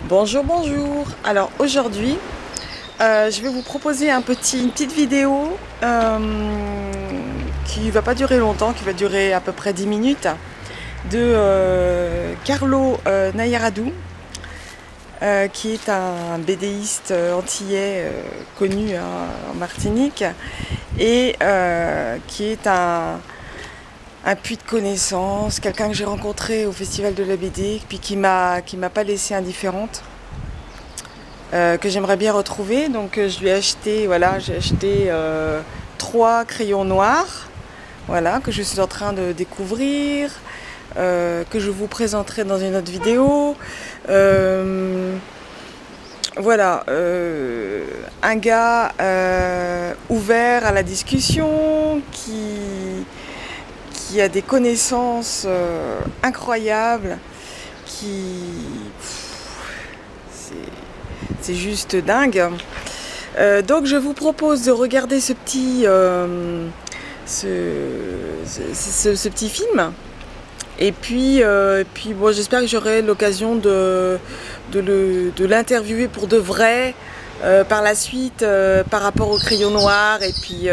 Bonjour, bonjour. Alors aujourd'hui, je vais vous proposer une petite vidéo qui ne va pas durer longtemps, qui va durer à peu près 10 minutes, de Carlo Nayaradou, qui est un BDiste antillais connu en Martinique et qui est un puits de connaissances, quelqu'un que j'ai rencontré au Festival de la BD, puis qui m'a pas laissé indifférente, que j'aimerais bien retrouver. Donc je lui ai acheté, voilà, j'ai acheté 3 crayons noirs, voilà, que je suis en train de découvrir, que je vous présenterai dans une autre vidéo. Voilà, un gars ouvert à la discussion, qui a des connaissances incroyables, c'est juste dingue. Donc je vous propose de regarder ce petit film. Et puis bon, j'espère que j'aurai l'occasion de l'interviewer pour de vrai par la suite, par rapport au crayon noir et puis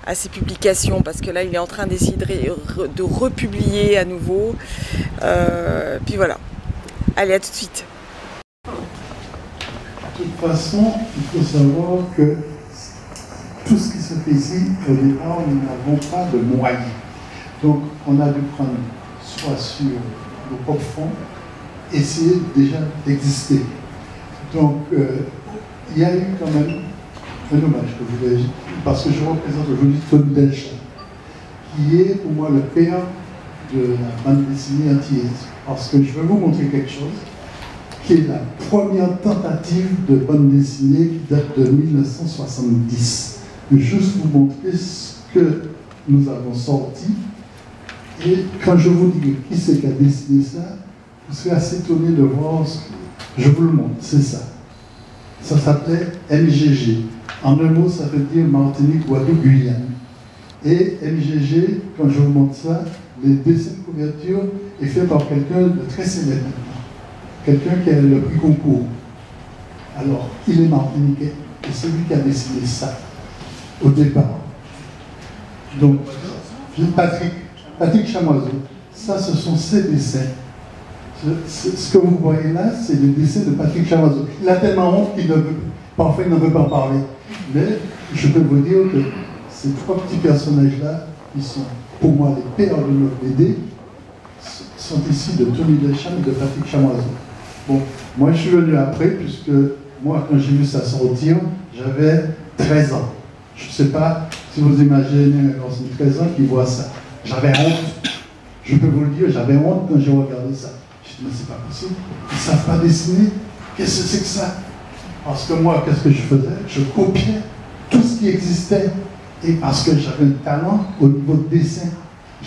à ses publications, parce que là il est en train d'essayer de republier à nouveau. Puis voilà. Allez, à tout de suite. De toute façon, il faut savoir que tout ce qui se fait ici, au départ, nous n'avons pas de moyens. Donc, on a dû prendre soit sur nos propres fonds, essayer déjà d'exister. Donc, il y a eu quand même un hommage que je voulais, parce que je représente aujourd'hui Tony Delchat, qui est pour moi le père de la bande dessinée antillaise. Parce que je vais vous montrer quelque chose qui est la première tentative de bande dessinée qui date de 1970. Je vais juste vous montrer ce que nous avons sorti. Et quand je vous dis qui c'est qui a dessiné ça, vous serez assez étonné de voir ce que je vous le montre. C'est ça. Ça s'appelait MGG. En un mot, ça veut dire Martinique, Guadeloupe, Guyane. Et MGG, quand je vous montre ça, les dessins de couverture est fait par quelqu'un de très célèbre. Quelqu'un qui a le prix concours. Alors, il est martiniquais et c'est lui qui a dessiné ça au départ. Donc, Patrick Chamoiseau, ça ce sont ses dessins. Ce que vous voyez là, c'est le dessin de Patrick Chamoiseau. Il a tellement honte qu'il ne veut, parfois il ne veut pas en parler. Mais je peux vous dire que ces 3 petits personnages-là, ils sont pour moi les pères de notre BD, sont ici de Tony Delchat et de Patrick Chamoiseau. Bon, moi je suis venu après, puisque moi quand j'ai vu ça sortir, j'avais 13 ans. Je ne sais pas si vous imaginez un garçon de 13 ans qui voit ça. J'avais honte. Je peux vous le dire, j'avais honte quand j'ai regardé ça. Je me suis dit, mais c'est pas possible. Ils ne savent pas dessiner. Qu'est-ce que c'est que ça? Parce que moi, qu'est-ce que je faisais? Je copiais tout ce qui existait. Et parce que j'avais un talent au niveau de dessin.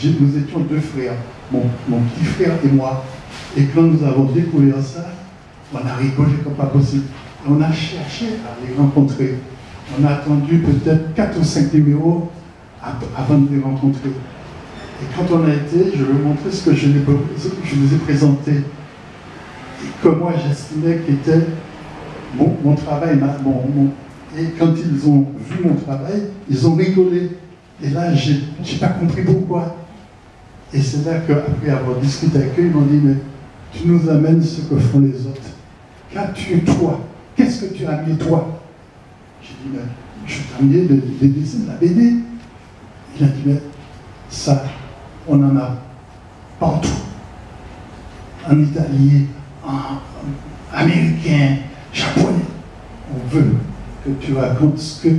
Nous étions 2 frères, mon petit frère et moi. Et quand nous avons découvert ça, on a rigolé comme pas possible. Et on a cherché à les rencontrer. On a attendu peut-être 4 ou 5 numéros avant de les rencontrer. Et quand on a été, je vais vous montrer ce que je les ai présentés. Et que moi j'estimais qu'était mon travail. Et quand ils ont vu mon travail, ils ont rigolé. Et là, je n'ai pas compris pourquoi. Et c'est là qu'après avoir discuté avec eux, ils m'ont dit, mais tu nous amènes ce que font les autres. Qu'as-tu toi? Qu'est-ce que tu as amené toi? J'ai dit, mais je t'ai amené des dessins de la BD. Il a dit, mais ça, on en a partout. En italien, en américain, japonais. On veut que tu racontes ce que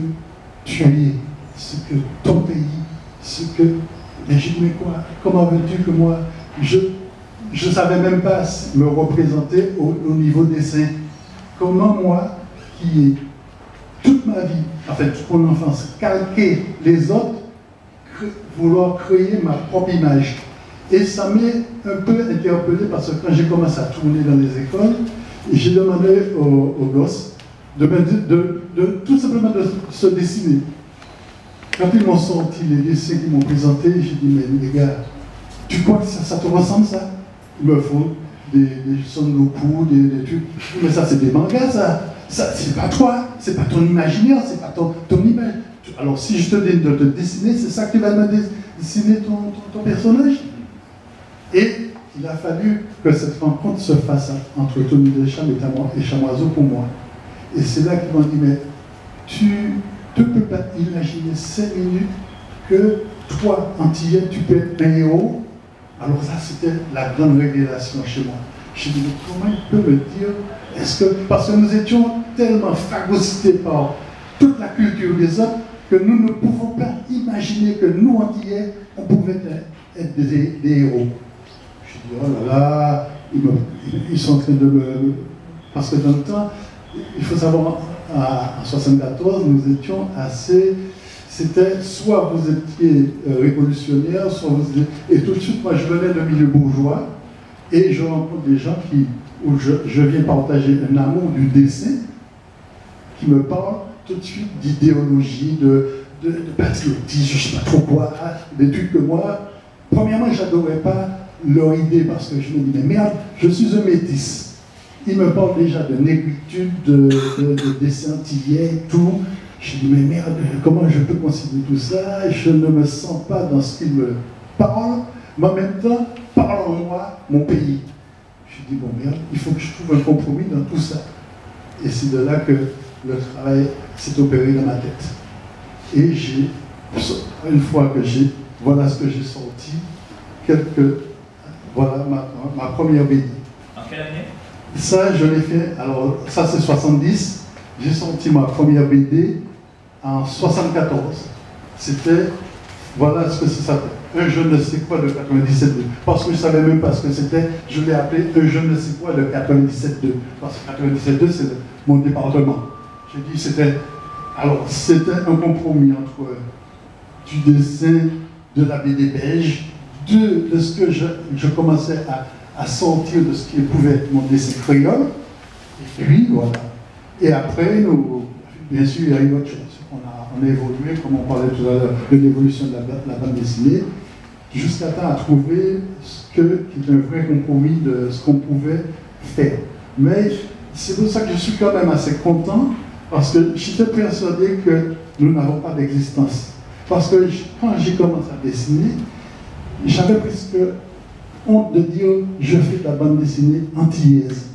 tu es, ce que ton pays, ce que... Mais j'ai dit, mais quoi? Comment veux-tu que moi, je ne savais même pas me représenter au niveau dessin. Comment moi, qui ai toute ma vie, en fait toute mon enfance, calqué les autres, vouloir créer ma propre image. Et ça m'a un peu interpellé parce que quand j'ai commencé à tourner dans les écoles, j'ai demandé aux gosses tout simplement de se dessiner. Quand ils m'ont sorti les dessins qu'ils m'ont présentés, j'ai dit, mais les gars, tu crois que ça te ressemble ça? Il me faut des Son Goku, des trucs. Mais ça, c'est des mangas, ça c'est pas toi, c'est pas ton imaginaire, c'est pas ton image. Alors, si je te dis de te dessiner, c'est ça que tu vas me dessiner ton personnage. Et il a fallu que cette rencontre se fasse entre Tony Deschamps et Chamoiseau pour moi. Et c'est là qu'ils m'ont dit, mais tu ne peux pas imaginer 5 minutes que toi, Antillais, tu peux être un héros. Alors ça, c'était la grande révélation chez moi. Je me dis, mais comment il peut me dire, parce que nous étions tellement phagocytés par toute la culture des autres, que nous ne pouvons pas imaginer que nous, Antillais, on pouvait être des héros. Je dis, oh là là, ils sont en train de me... Parce que dans le temps, il faut savoir, en 1974, nous étions assez... C'était soit vous étiez révolutionnaire, soit vous étiez... Et tout de suite, moi, je venais de milieu bourgeois, et je rencontre des gens où je viens partager un amour du dessin, qui me parlent tout de suite d'idéologie, de patriotisme, je ne sais pas trop quoi, des trucs que moi, premièrement, je n'adorais pas leur idée, parce que je me dis, mais merde, je suis un métis. Ils me parlent déjà de négritude, de dessin antillais et tout. Je dis, mais merde, comment je peux considérer tout ça? Je ne me sens pas dans ce qu'ils me parlent, mais en même temps, parlons-moi mon pays. Je dis, bon merde, il faut que je trouve un compromis dans tout ça. Et c'est de là que le travail s'est opéré dans ma tête. Et une fois que voilà ce que j'ai sorti, voilà ma première BD. En quelle année? Ça, je l'ai fait, alors ça c'est 70, j'ai sorti ma première BD en 74. C'était, voilà ce que ça s'appelle, un je ne sais quoi de 97-2. Parce que je ne savais même pas ce que c'était, je l'ai appelé un je ne sais quoi de 97-2. Parce que 97-2 c'est mon département. J'ai dit c'était un compromis entre du dessin, de la BD belge, de ce que je commençais à sortir de ce qui pouvait être mon dessin créole. Et puis voilà. Et après, bien sûr, il y a eu autre chose. On a évolué, comme on parlait tout à l'heure, de l'évolution de la bande dessinée, jusqu'à temps à trouver ce qui est un vrai compromis de ce qu'on pouvait faire. Mais c'est pour ça que je suis quand même assez content, parce que j'étais persuadé que nous n'avons pas d'existence. Parce que quand j'ai commencé à dessiner, j'avais presque honte de dire je fais de la bande dessinée antillaise.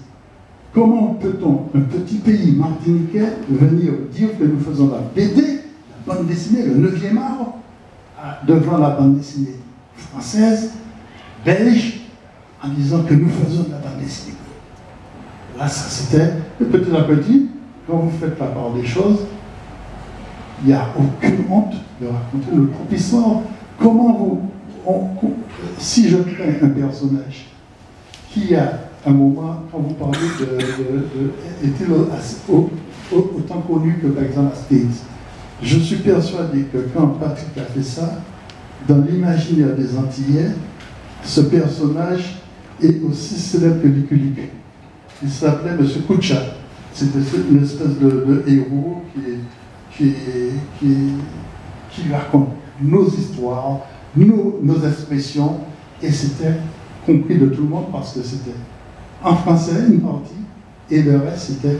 Comment peut-on, un petit pays martiniquais, venir dire que nous faisons la BD, la bande dessinée, le 9e art, devant la bande dessinée française, belge, en disant que nous faisons de la bande dessinée. Là, ça c'était, petit à petit, quand vous faites la part des choses, il n'y a aucune honte de raconter notre propre histoire. Comment si je crée un personnage qui a un moment, quand vous parlez est-il autant connu que par exemple à States, je suis persuadé que quand Patrick a fait ça, dans l'imaginaire des Antillais, ce personnage est aussi célèbre que Lucky Luke. Il s'appelait M. Koucha. C'était une espèce de héros qui raconte nos histoires, nos expressions, et c'était compris de tout le monde parce que c'était en français une partie, et le reste c'était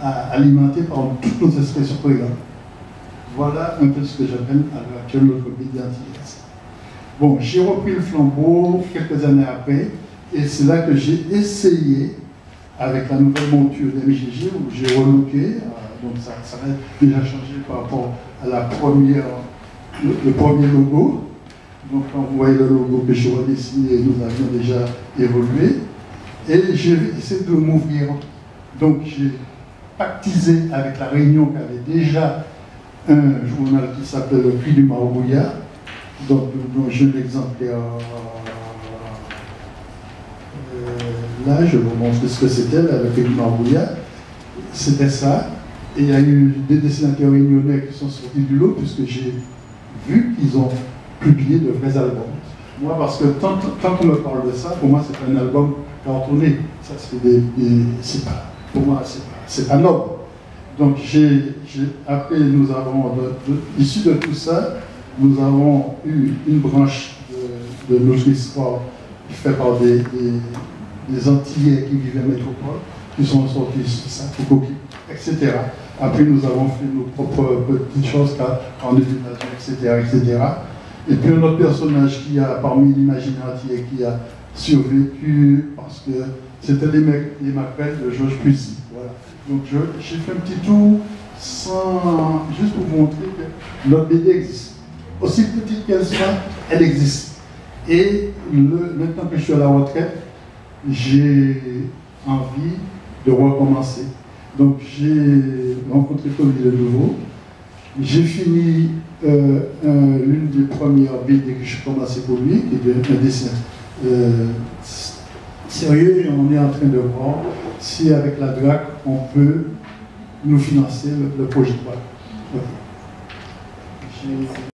alimenté par toutes nos expressions créoles. Voilà un peu ce que j'appelle à l'heure actuelle notre BD antillaise. Bon, j'ai repris le flambeau quelques années après, et c'est là que j'ai essayé, avec la nouvelle monture d'MGG, où j'ai relooké, donc ça a déjà changé par rapport à le premier logo. Donc quand vous voyez le logo que j'ai redessiné, nous avions déjà évolué. Et j'ai essayé de m'ouvrir. Donc j'ai pactisé avec la Réunion qui avait déjà un journal qui s'appelle Le Prix du Marouya. Donc j'ai un exemplaire là, je vous montre ce que c'était, Le Prix du Marouya. C'était ça. Et il y a eu des dessinateurs réunionnais qui sont sortis du lot, puisque j'ai vu qu'ils ont publié de vrais albums. Moi, parce que tant qu'on me parle de ça, pour moi, c'est un album cartonné. Ça, c'est pas, pour moi, c'est pas noble. Donc, après, nous avons, issu de tout ça, nous avons eu une branche de notre histoire faite par des Antillais qui vivaient en métropole, qui sont sortis Saint-Coquille, etc. Après, nous avons fait nos propres petites choses en éducation, etc. Et puis, un autre personnage qui a, parmi l'imaginaire antillais, qui a survécu, parce que c'était les Maquerelles de Georges Puissy. Voilà. Donc, j'ai fait un petit tour juste pour vous montrer que notre BD existe. Aussi petite qu'elle soit, elle existe. Et maintenant que je suis à la retraite, j'ai envie de recommencer. Donc j'ai rencontré Tony de nouveau. J'ai fini l'une des premières BD que j'ai commencé pour lui, qui est un dessin sérieux, et on est en train de voir si avec la DRAC on peut nous financer le projet. Voilà. Okay.